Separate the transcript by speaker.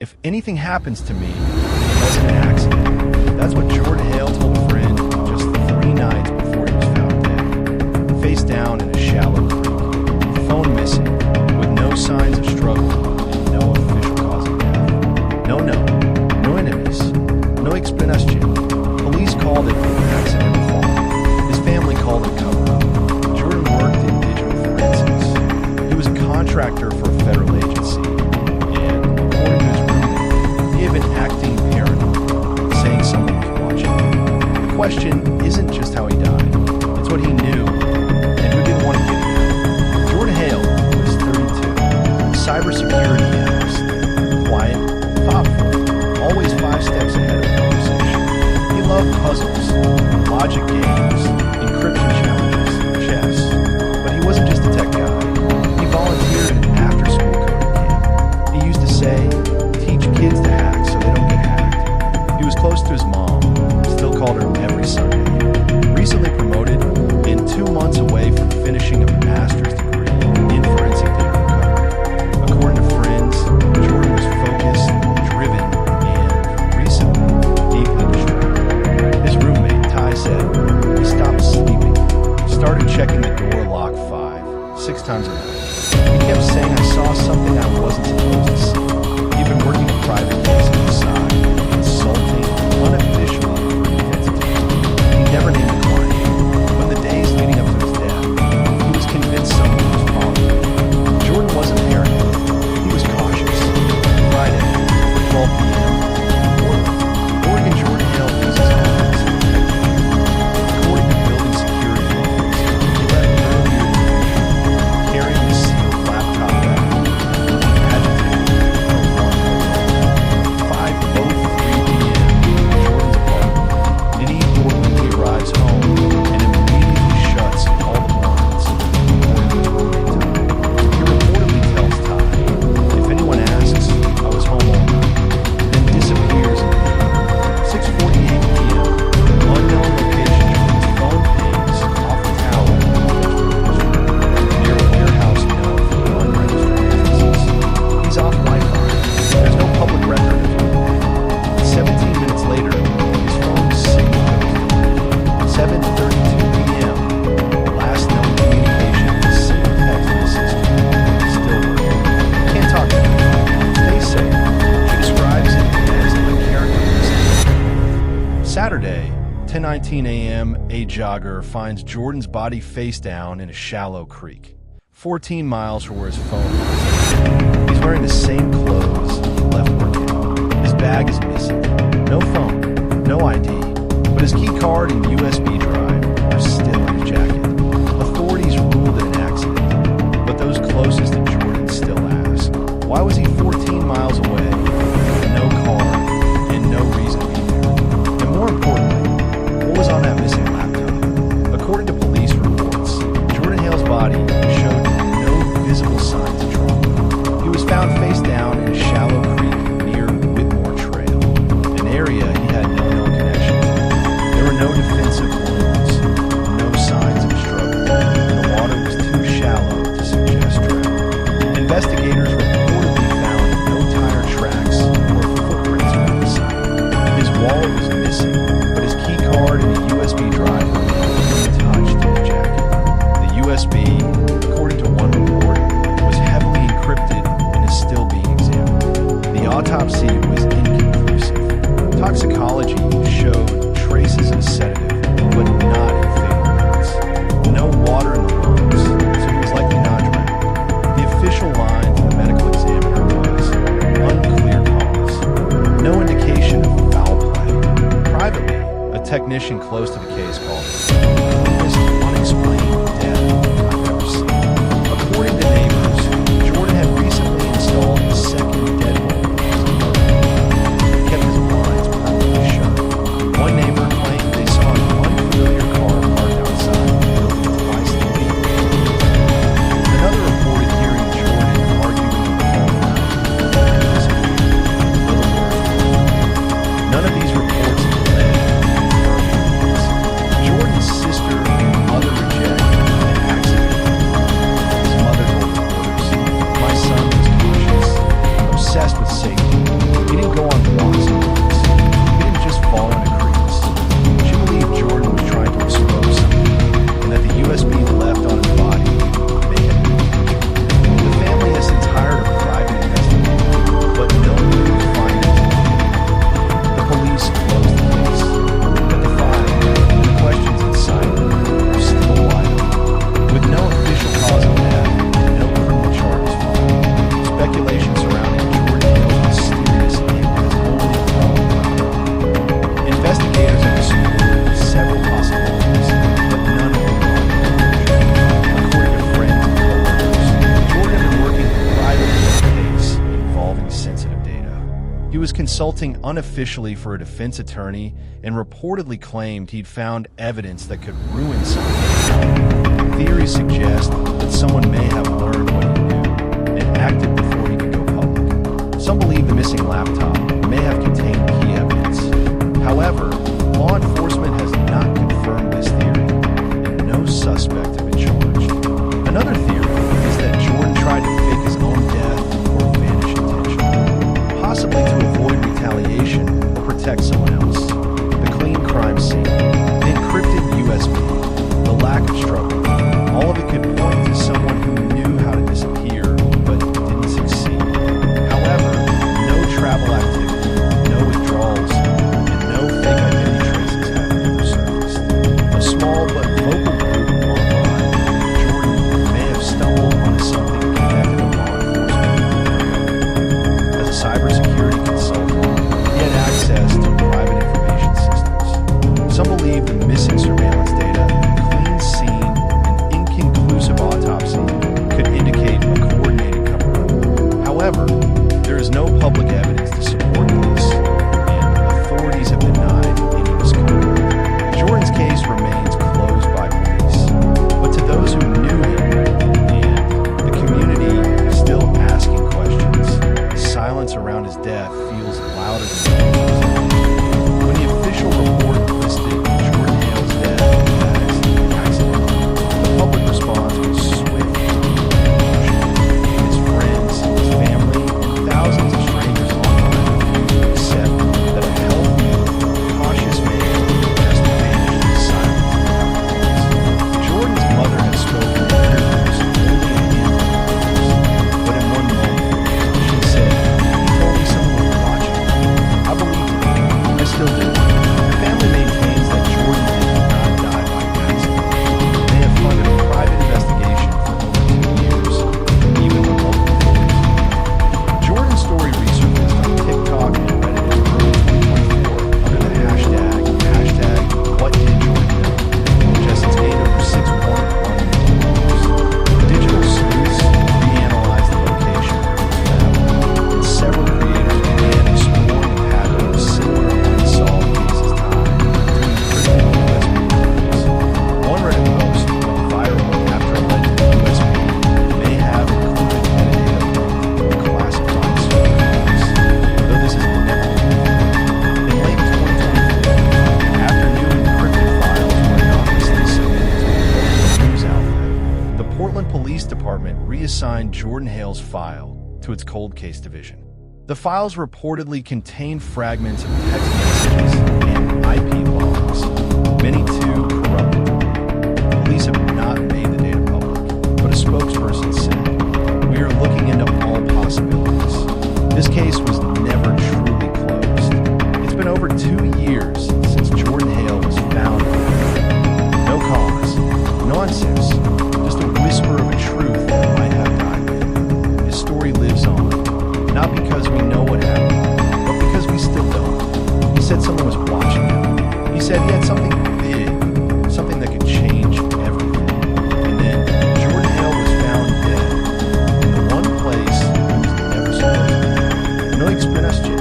Speaker 1: If anything happens to me, it wasn't an accident. That's what Jordan Hale told a friend just 3 nights before he was found dead. Face down in a shallow creek, phone missing, with no signs of struggle and no official cause of death. No enemies, no explanation. Police called it an accidental fall. His family called it cover-up. Jordan worked in digital forensics. He was a contractor for a federal agency, and according to his roommate, he had been acting paranoid, saying someone was watching. The question isn't just how he died, it's what he knew and who didn't want to get him. Jordan Hale was 32, cybersecurity analyst, quiet, thoughtful, always 5 steps ahead of conversation. He loved puzzles, logic games, encryption challenges, chess, but he wasn't just a tech guy. He volunteered in an after-school coding camp. He used to say, teach kids to hack so they don't get hacked. He was close to his mom, still called her every Sunday. Recently promoted and 2 months away from finishing a master's degree in forensic data recovery. According to friends, Jordan was focused, driven, and recently deeply distracted. His roommate, Ty, said he stopped sleeping, started checking the door lock 6 times a night. He kept saying, I saw something I wasn't supposed to see. He'd been working a private case on the side, consulting unofficially for an entity. He never named the client. When the days leading up to his death, he was convinced someone was following him. Jordan wasn't paranoid. He was cautious. Friday, 12 p.m., Oregon Jordan Hale uses office as a technician. According to building security logs, he left earlier than usual, carrying a sealed laptop bag, agitated for 5:03 p.m. Jordan's apartment. Then he reportedly arrives home and immediately shuts all the blinds, according to his roommate Ty. He reportedly tells Ty, if anyone asks, I was home all night, then disappears in the evening. 6:48 p.m. Unknown location Jordan's phone pings off the tower near a warehouse known for unregistered businesses. He's off Wi-Fi. There's no public record of him. 17 minutes later, his phone's signal goes down. 7:32 p.m. Last known communication is single text with his sister. Still working. Can't talk to him. Stay safe. She describes it as a character. Saturday, 10:19 a.m., a jogger finds Jordan's body face down in a shallow creek, 14 miles from where his phone was. He's wearing the same clothes he left work in. His bag is missing. No phone, no ID, but his key card and USB drive are still in his jacket. Authorities ruled it an accident, but those closest to Jordan still ask, why was he 14 miles away with no car and no reason to be there? And more importantly, what was on that missing laptop? According to police reports, Jordan Hale's body showed no visible signs of trauma. He was found face down in a shallow creek near Whitmore Trail, an area he had no known connection to. There were no defensive wounds, no signs of struggle, and the water was too shallow to suggest drowning. Investigators reportedly found no tire tracks or footprints around the site. His wallet was missing, but his key card and the USB drive remained untouched in his jacket. The USB, according to one report, was heavily encrypted and is still being examined. The autopsy was inconclusive. Toxicology showed traces of sedative, but not in fatal amounts. No water in the lungs, so he was likely not drowned. The official line from the medical examiner was unclear cause. No indication of foul play. Privately, a technician close to the case called it the cleanest unexplained death I've ever seen. According to neighbors, Jordan had recently installed a second deadbolt in his apartment. He kept his blinds permanently shut. One neighbor claimed they saw an unfamiliar car parked outside the building twice the week. Another reported hearing Jordan arguing on the phone before he disappeared. Little word. None of these reports have led to confirming this. Jordan's sister He was consulting unofficially for a defense attorney and reportedly claimed he'd found evidence that could ruin something. Theories suggest that someone may have learned what he knew and acted before he could go public. Some believe the missing laptop may have contained key evidence. However, law enforcement has not confirmed this theory, and no suspect have been charged. Another theory is that Jordan tried to fake his own death or vanish intentionally, possibly to avoid retaliation or protect someone else. The clean crime scene, the encrypted USB, the lack of struggle, all of it could point to someone who knew how to disappear but didn't succeed. However, no travel activity, no withdrawals, and no fake identity traces have ever surfaced. A small but vocal group online, Jordan may have stumbled onto something connected to law enforcement. As a cybersecurity consultant, he had access to private information systems. Some believe the missing surveillance data, clean scene, and inconclusive autopsy could indicate a coordinated cover-up. However, there is no public evidence to support this, and authorities have denied any misconduct. Jordan's case remains closed by police, but to those who knew him, and the community is still asking questions, the silence around his death feels louder than ever. When the official report listed Jordan Hale's death as an accident, the public response was swift and emotional. His friends, his family, and thousands of strangers online refused to accept that a healthy, cautious man just vanished in silence without cause. Jordan's mother had spoken in interviews only a handful of times, but in one moment, she said, "He told me someone was watching. I believed him. I still do." The family maintains that Jordan did not die by accident. They have funded a private investigation for over 2 years, even with local authorities. Jordan's story resurfaced on TikTok and Reddit in early 2024 under the hashtag #WhatDidJordanKnow, which has since gained over 6.1 million followers. Digital sleuths reanalyzed the location where it was found, and several creators began exploring a pattern of similar unsolved cases tied to encrypted USB memories. One Reddit post went viral after alleged USB may have included metadata from classified surveillance, though this has never been confirmed. In late 2024, after new encrypted files were anonymously submitted to a local news outlet, the Portland Police Department reassigned Jordan Hale's file to its cold case division. The files reportedly contained fragments of text messages and IP logs, many too corrupted to read. Police have not made the data public, but a spokesperson said, "We are looking into all possibilities. This case was never truly closed. It's been over 2 years since Jordan Hale was found. No cause, nonsense, just a whisper of a truth that might have died with him. His story lives on, not because we know what happened, but because we still don't." He said someone was watching him. He said he had something big, something that could change everything. And then Jordan Hale was found dead in the one place he was never supposed to be. No explain us, Jim.